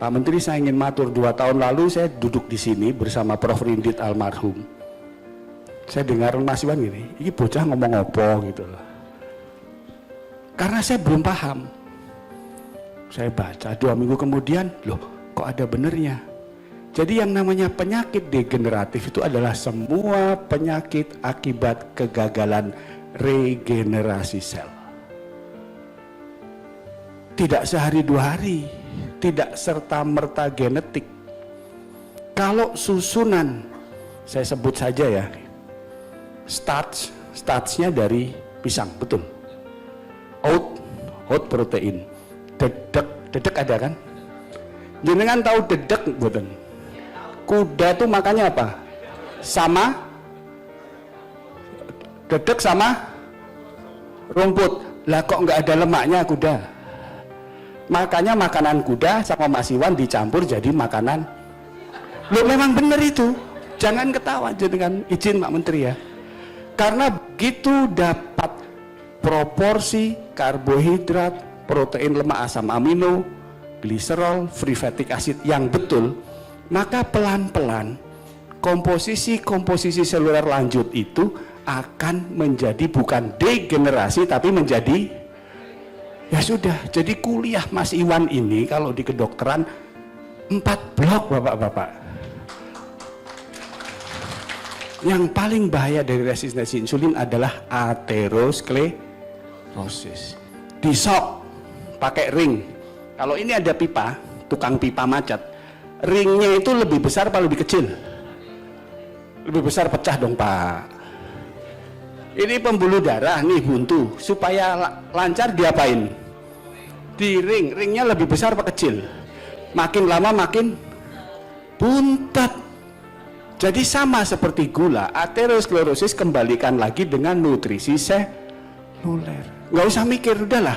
Pak Menteri, saya ingin matur, 2 tahun lalu saya duduk di sini bersama Prof. Rindit almarhum. Saya dengar Mas Iwan gini, ini bocah ngomong apa gitu loh. Karena saya belum paham. Saya baca 2 minggu kemudian, loh kok ada benernya. Jadi yang namanya penyakit degeneratif itu adalah semua penyakit akibat kegagalan regenerasi sel. Tidak sehari 2 hari, tidak serta-merta genetik. Kalau susunan, saya sebut saja ya, starchnya dari pisang, betul. Oat protein, dedek ada kan? Jenengan tahu dedek betul? Kuda tuh makannya apa? Sama dedek sama rumput. Lah kok nggak ada lemaknya kuda? Makanya makanan kuda sama Mas Iwan dicampur jadi makanan. Loh memang benar itu. Jangan ketawa dengan izin Pak Menteri ya. Karena begitu dapat proporsi karbohidrat, protein, lemak, asam amino, gliserol, free fatty acid yang betul, maka pelan-pelan komposisi seluler lanjut itu akan menjadi bukan degenerasi tapi menjadi, ya sudah, jadi kuliah Mas Iwan ini kalau di kedokteran 4 blok Bapak-bapak. Yang paling bahaya dari resistensi insulin adalah aterosklerosis. Disok pakai ring. Kalau ini ada pipa, tukang pipa macet, ringnya itu lebih besar apa lebih kecil? Lebih besar, pecah dong Pak. Ini pembuluh darah nih buntu, supaya lancar diapain? Di ringnya lebih besar apa kecil? Makin lama makin buntat. Jadi sama seperti gula, aterosklerosis kembalikan lagi dengan nutrisi seluler. Nggak usah mikir, udahlah.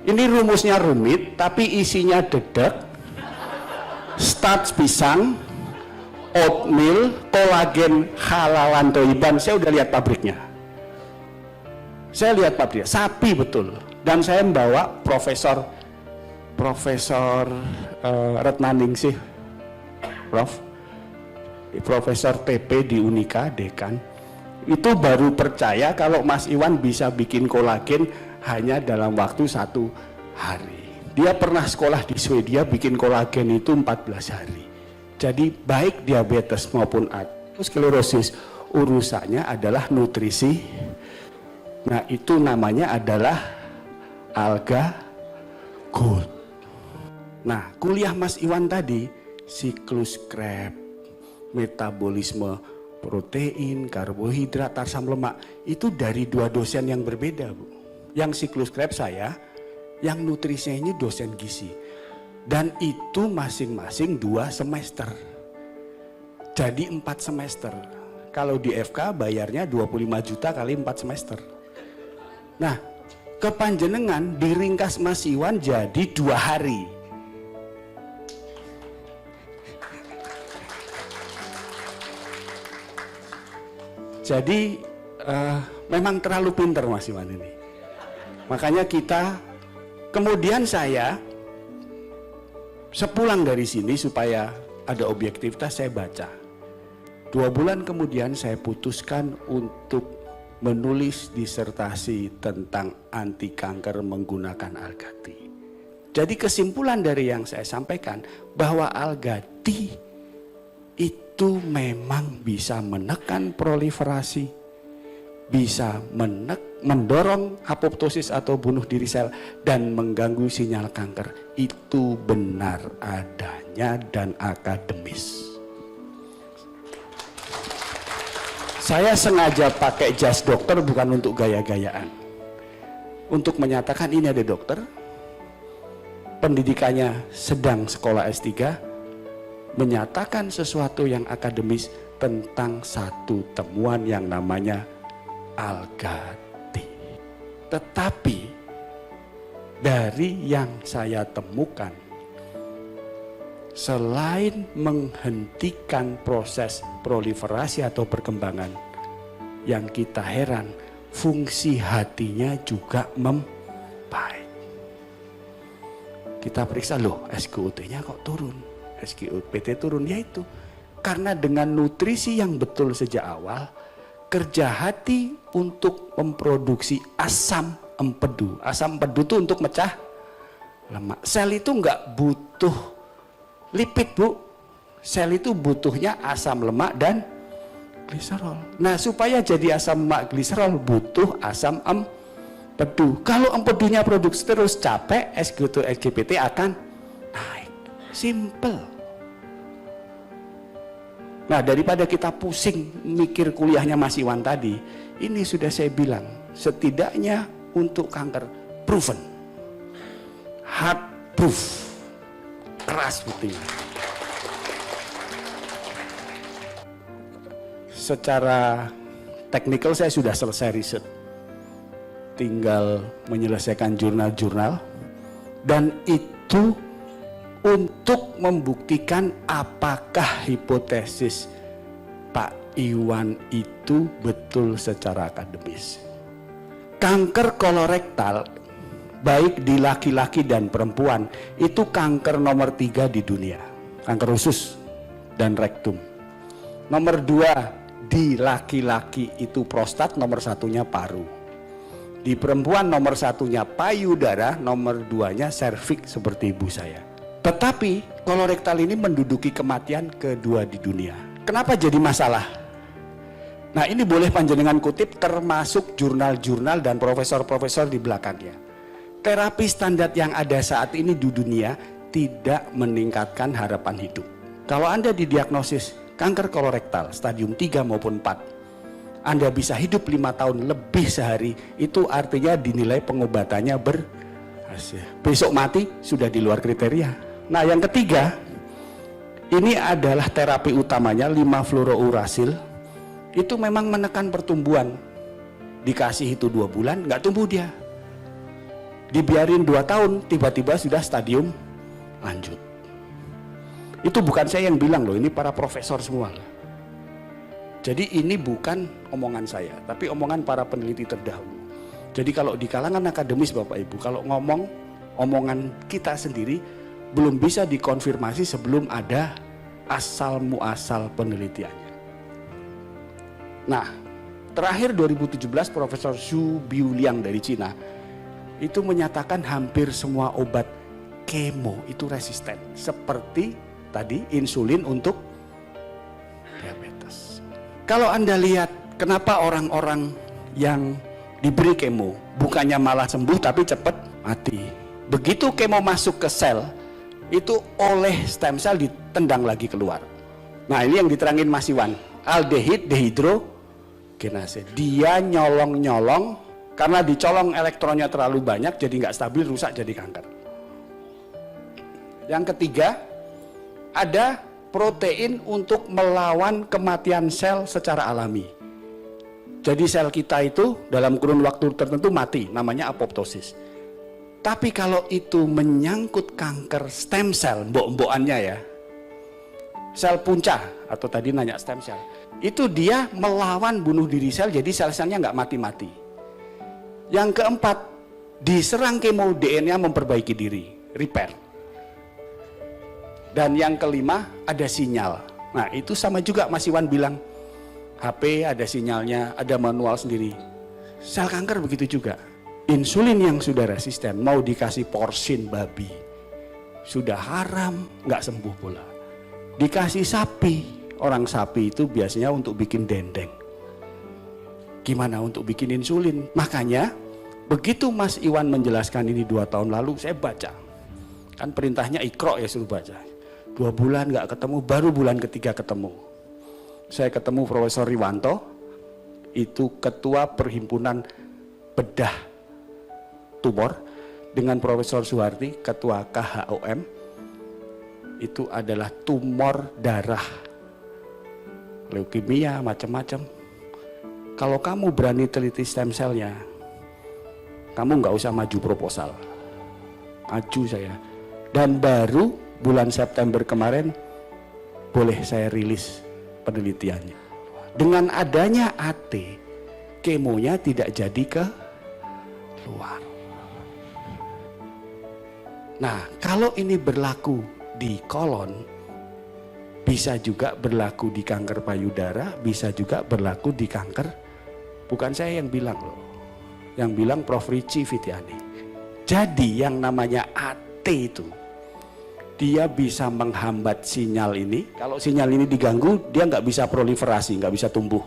Ini rumusnya rumit, tapi isinya dedek, starch pisang, oatmeal, kolagen halalan toiban. Saya udah lihat pabriknya. Saya lihat pabriknya, sapi betul. Dan saya membawa Profesor Retnaningsih, Profesor TP di Unika, dekan. Itu baru percaya kalau Mas Iwan bisa bikin kolagen hanya dalam waktu 1 hari. Dia pernah sekolah di Swedia, bikin kolagen itu 14 hari. Jadi baik diabetes maupun aterosklerosis, urusannya adalah nutrisi. Nah itu namanya adalah alga gold. Nah kuliah Mas Iwan tadi, siklus Krebs, metabolisme protein, karbohidrat, asam lemak, itu dari 2 dosen yang berbeda Bu. Yang siklus Krebs saya, yang nutrisinya ini dosen gizi. Dan itu masing-masing 2 semester. Jadi 4 semester. Kalau di FK bayarnya 25 juta kali 4 semester. Nah, kepanjenengan diringkas Mas Iwan jadi 2 hari. Jadi memang terlalu pintar Mas Iwan ini. Makanya kita, kemudian saya sepulang dari sini supaya ada objektivitas, saya baca. 2 bulan kemudian saya putuskan untuk menulis disertasi tentang anti kanker menggunakan alga tea. Jadi kesimpulan dari yang saya sampaikan bahwa alga tea itu memang bisa menekan proliferasi, bisa mendorong apoptosis atau bunuh diri sel dan mengganggu sinyal kanker. Itu benar adanya dan akademis. Saya sengaja pakai jas dokter bukan untuk gaya-gayaan. Untuk menyatakan ini ada dokter, pendidikannya sedang sekolah S3, menyatakan sesuatu yang akademis tentang satu temuan yang namanya alga tea. Tetapi dari yang saya temukan, selain menghentikan proses proliferasi atau perkembangan, yang kita heran, fungsi hatinya juga membaik. Kita periksa, loh SGOT-nya kok turun, SGOT turun, yaitu karena dengan nutrisi yang betul sejak awal, kerja hati untuk memproduksi asam empedu. Asam empedu itu untuk mecah lemak. Sel itu nggak butuh lipid, Bu. Sel itu butuhnya asam lemak dan gliserol. Nah, supaya jadi asam lemak gliserol butuh asam empedu. Kalau empedunya produksi terus, capek, SGOT, SGPT akan naik. Simple. Nah, daripada kita pusing mikir kuliahnya Mas Iwan tadi, ini sudah saya bilang, setidaknya untuk kanker proven, hard proof, keras buktinya. Secara teknikal saya sudah selesai riset, tinggal menyelesaikan jurnal-jurnal, dan itu untuk membuktikan apakah hipotesis Pak Iwan itu betul secara akademis. Kanker kolorektal baik di laki-laki dan perempuan itu kanker nomor 3 di dunia, kanker usus dan rektum. Nomor 2 di laki-laki itu prostat, nomor 1-nya paru. Di perempuan nomor 1-nya payudara, nomor 2-nya serviks seperti ibu saya. Tetapi kolorektal ini menduduki kematian kedua di dunia. Kenapa jadi masalah? Nah, ini boleh panjenengan kutip termasuk jurnal-jurnal dan profesor-profesor di belakangnya. Terapi standar yang ada saat ini di dunia tidak meningkatkan harapan hidup. Kalau Anda didiagnosis kanker kolorektal stadium 3 maupun 4, Anda bisa hidup 5 tahun lebih sehari, itu artinya dinilai pengobatannya berhasil. Besok mati sudah di luar kriteria. Nah, yang ketiga, ini adalah terapi utamanya 5-fluorourasil. Itu memang menekan pertumbuhan. Dikasih itu 2 bulan, nggak tumbuh dia. Dibiarin 2 tahun, tiba-tiba sudah stadium lanjut. Itu bukan saya yang bilang loh, ini para profesor semua. Jadi ini bukan omongan saya, tapi omongan para peneliti terdahulu. Jadi kalau di kalangan akademis Bapak Ibu, kalau ngomong omongan kita sendiri, belum bisa dikonfirmasi sebelum ada asal muasal penelitiannya. Nah, terakhir 2017 Profesor Zhu Biuliang dari Cina itu menyatakan hampir semua obat kemo itu resisten, seperti tadi insulin untuk diabetes. Kalau Anda lihat kenapa orang-orang yang diberi kemo bukannya malah sembuh tapi cepat mati. Begitu kemo masuk ke sel, itu oleh stem cell ditendang lagi keluar. Nah, ini yang diterangin Mas Iwan, aldehid dehidrogenase. Dia nyolong-nyolong, karena dicolong elektronnya terlalu banyak jadi nggak stabil, rusak, jadi kanker. Yang ketiga, ada protein untuk melawan kematian sel secara alami. Jadi sel kita itu dalam kurun waktu tertentu mati, namanya apoptosis. Tapi kalau itu menyangkut kanker stem cell, mbok-mbokannya ya, sel punca atau tadi nanya stem cell, itu dia melawan bunuh diri sel, jadi sel-selnya nggak mati-mati. Yang keempat, diserang kemo, DNA memperbaiki diri, repair. Dan yang kelima, ada sinyal. Nah, itu sama juga Mas Iwan bilang, HP ada sinyalnya, ada manual sendiri. Sel kanker begitu juga. Insulin yang sudah resisten mau dikasih porsin babi, sudah haram, nggak sembuh pula. Dikasih sapi, orang sapi itu biasanya untuk bikin dendeng. Gimana untuk bikin insulin? Makanya begitu Mas Iwan menjelaskan ini 2 tahun lalu, saya baca. Kan perintahnya Iqra ya, suruh baca. 2 bulan nggak ketemu, baru bulan ketiga ketemu. Saya ketemu Profesor Riwanto, itu ketua perhimpunan bedah tumor, dengan Profesor Suharti, ketua KHOM, itu adalah tumor darah, leukemia, macam-macam. Kalau kamu berani teliti stem cell-nya, kamu nggak usah maju proposal. Maju saya. Dan baru bulan September kemarin, boleh saya rilis penelitiannya. Dengan adanya AT, kemonya tidak jadi ke luar. Nah, kalau ini berlaku di kolon, bisa juga berlaku di kanker payudara, bisa juga berlaku di kanker. Bukan saya yang bilang loh, yang bilang Prof. Ricci Vityani. Jadi yang namanya AT itu, dia bisa menghambat sinyal ini. Kalau sinyal ini diganggu, dia nggak bisa proliferasi, nggak bisa tumbuh.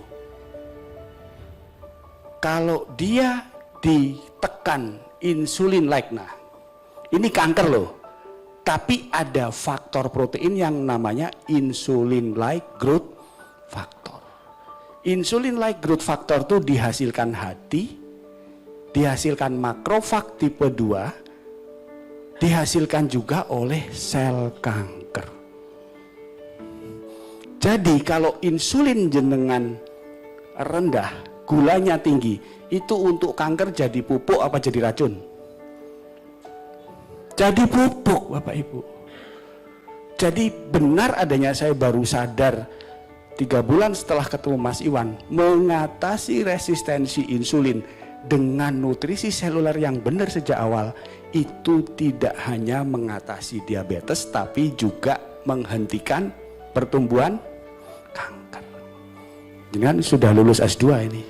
Kalau dia ditekan insulin-like, nah ini kanker loh. Tapi ada faktor protein yang namanya insulin-like growth factor. Insulin-like growth factor itu dihasilkan hati, dihasilkan makrofag tipe 2, dihasilkan juga oleh sel kanker. Jadi kalau insulin jenengan rendah, gulanya tinggi, itu untuk kanker jadi pupuk apa jadi racun? Jadi pupuk, Bapak Ibu. Jadi benar adanya, saya baru sadar 3 bulan setelah ketemu Mas Iwan, mengatasi resistensi insulin dengan nutrisi seluler yang benar sejak awal, itu tidak hanya mengatasi diabetes, tapi juga menghentikan pertumbuhan kanker. Dengan sudah lulus S2 ini.